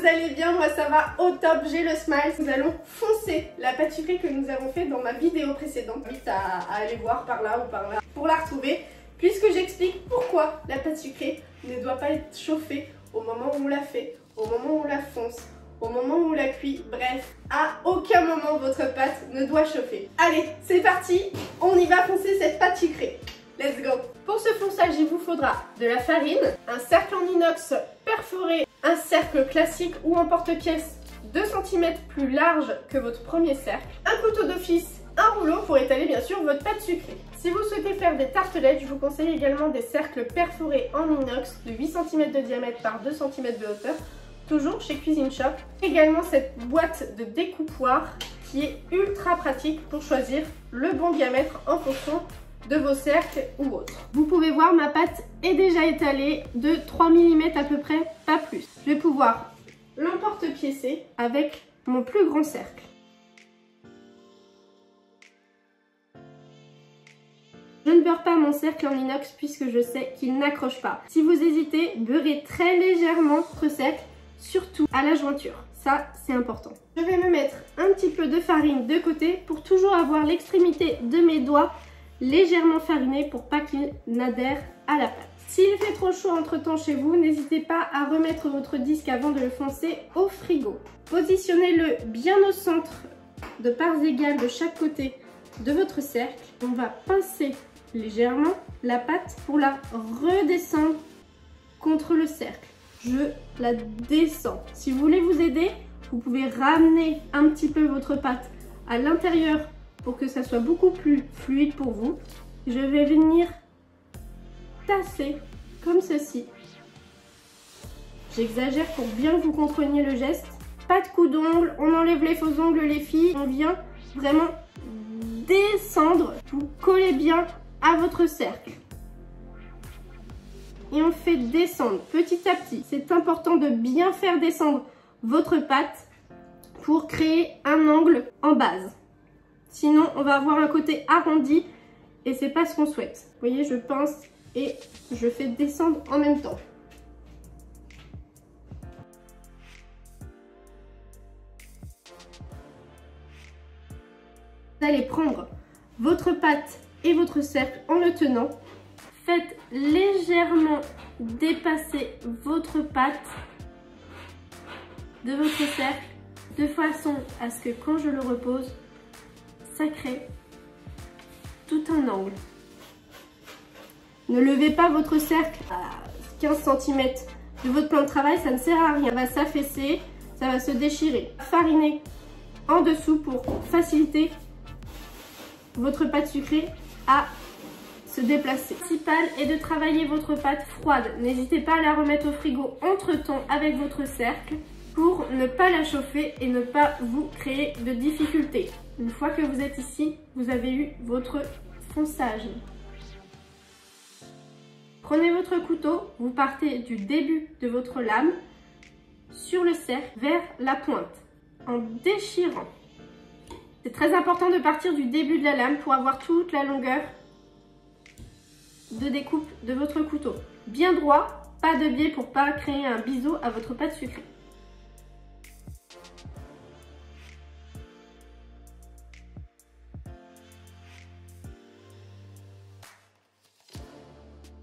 allez bien, moi ça va au top, j'ai le smile. Nous allons foncer la pâte sucrée que nous avons fait dans ma vidéo précédente. Je t'invite à aller voir par là ou par là pour la retrouver, puisque j'explique pourquoi la pâte sucrée ne doit pas être chauffée au moment où on la fait, au moment où on la fonce, au moment où on la cuit. Bref, à aucun moment votre pâte ne doit chauffer. Allez, c'est parti, on y va foncer cette pâte sucrée. Let's go! Pour ce fonçage, il vous faudra de la farine, un cercle en inox perforé, un cercle classique ou en porte-pièce 2 cm plus large que votre premier cercle, un couteau d'office, un rouleau pour étaler bien sûr votre pâte sucrée. Si vous souhaitez faire des tartelettes, je vous conseille également des cercles perforés en inox de 8 cm de diamètre par 2 cm de hauteur, toujours chez Cuisine Shop. Également cette boîte de découpoir qui est ultra pratique pour choisir le bon diamètre en fonction de vos cercles ou autres. Vous pouvez voir, ma pâte est déjà étalée de 3 mm à peu près, pas plus. Je vais pouvoir l'emporte-piécer avec mon plus grand cercle. Je ne beurre pas mon cercle en inox puisque je sais qu'il n'accroche pas. Si vous hésitez, beurrez très légèrement votre cercle, surtout à la jointure. Ça, c'est important. Je vais me mettre un petit peu de farine de côté pour toujours avoir l'extrémité de mes doigts légèrement fariné pour pas qu'il n'adhère à la pâte. S'il fait trop chaud entre temps chez vous, n'hésitez pas à remettre votre disque avant de le foncer au frigo. Positionnez-le bien au centre de parts égales de chaque côté de votre cercle. On va pincer légèrement la pâte pour la redescendre contre le cercle. Je la descends. Si vous voulez vous aider, vous pouvez ramener un petit peu votre pâte à l'intérieur pour que ça soit beaucoup plus fluide pour vous. Je vais venir tasser comme ceci. J'exagère pour bien que vous compreniez le geste. Pas de coup d'ongle, on enlève les faux ongles les filles. On vient vraiment descendre. Vous collez bien à votre cercle. Et on fait descendre petit à petit. C'est important de bien faire descendre votre pâte pour créer un angle en base. Sinon, on va avoir un côté arrondi et c'est pas ce qu'on souhaite. Vous voyez, je pince et je fais descendre en même temps. Vous allez prendre votre pâte et votre cercle en le tenant. Faites légèrement dépasser votre pâte de votre cercle de façon à ce que quand je le repose, ça crée tout un angle. Ne levez pas votre cercle à 15 cm de votre plan de travail, ça ne sert à rien. Ça va s'affaisser, ça va se déchirer. Farinez en dessous pour faciliter votre pâte sucrée à se déplacer. Le principal est de travailler votre pâte froide. N'hésitez pas à la remettre au frigo entre-temps avec votre cercle pour ne pas la chauffer et ne pas vous créer de difficultés. Une fois que vous êtes ici, vous avez eu votre fonçage. Prenez votre couteau, vous partez du début de votre lame sur le cercle vers la pointe en déchirant. C'est très important de partir du début de la lame pour avoir toute la longueur de découpe de votre couteau. Bien droit, pas de biais pour pas créer un biseau à votre pâte sucrée.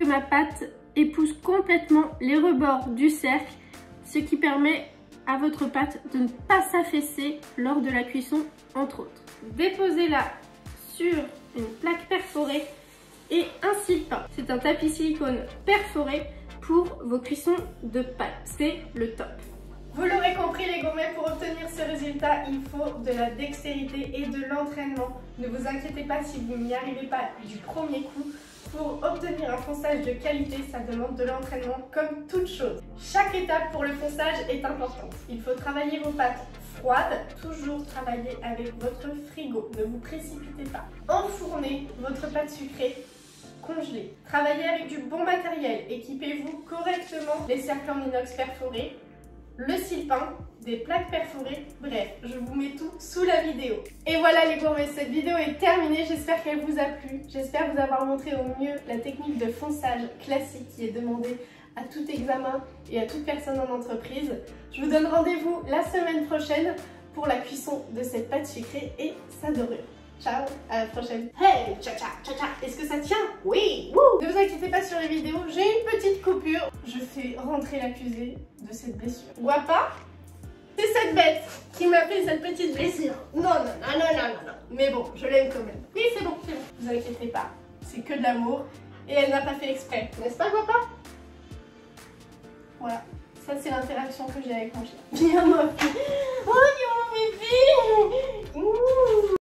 Ma pâte épouse complètement les rebords du cercle, ce qui permet à votre pâte de ne pas s'affaisser lors de la cuisson, entre autres. Déposez-la sur une plaque perforée et un sile-pain. C'est un tapis silicone perforé pour vos cuissons de pâte. C'est le top. Vous l'aurez compris les gourmets, pour obtenir ce résultat, il faut de la dextérité et de l'entraînement. Ne vous inquiétez pas si vous n'y arrivez pas du premier coup. Pour obtenir un fonçage de qualité, ça demande de l'entraînement comme toute chose. Chaque étape pour le fonçage est importante. Il faut travailler vos pâtes froides, toujours travailler avec votre frigo. Ne vous précipitez pas. Enfournez votre pâte sucrée congelée. Travaillez avec du bon matériel. Équipez-vous correctement les cercles en inox perforés, le sile-pain, des plaques perforées, bref, je vous mets tout sous la vidéo. Et voilà les gourmets, cette vidéo est terminée, j'espère qu'elle vous a plu. J'espère vous avoir montré au mieux la technique de fonçage classique qui est demandée à tout examen et à toute personne en entreprise. Je vous donne rendez-vous la semaine prochaine pour la cuisson de cette pâte sucrée et sa dorure. Ciao, à la prochaine. Hey, tcha tcha tcha tcha, est-ce que ça tient? Oui, wouh. Ne vous inquiétez pas sur les vidéos, j'ai une petite coupure. Je fais rentrer l'accusé de cette blessure. Guapa, c'est cette bête qui m'a fait cette petite blessure. Non, non, non, non, non, non, non. Mais bon, je l'aime quand même. Oui, c'est bon, c'est bon. Ne vous inquiétez pas, c'est que de l'amour et elle n'a pas fait exprès. N'est-ce pas, Guapa? Voilà. Ça, c'est l'interaction que j'ai avec mon chien. Viens, mon bébé. Oh, mon bébé. Ouh.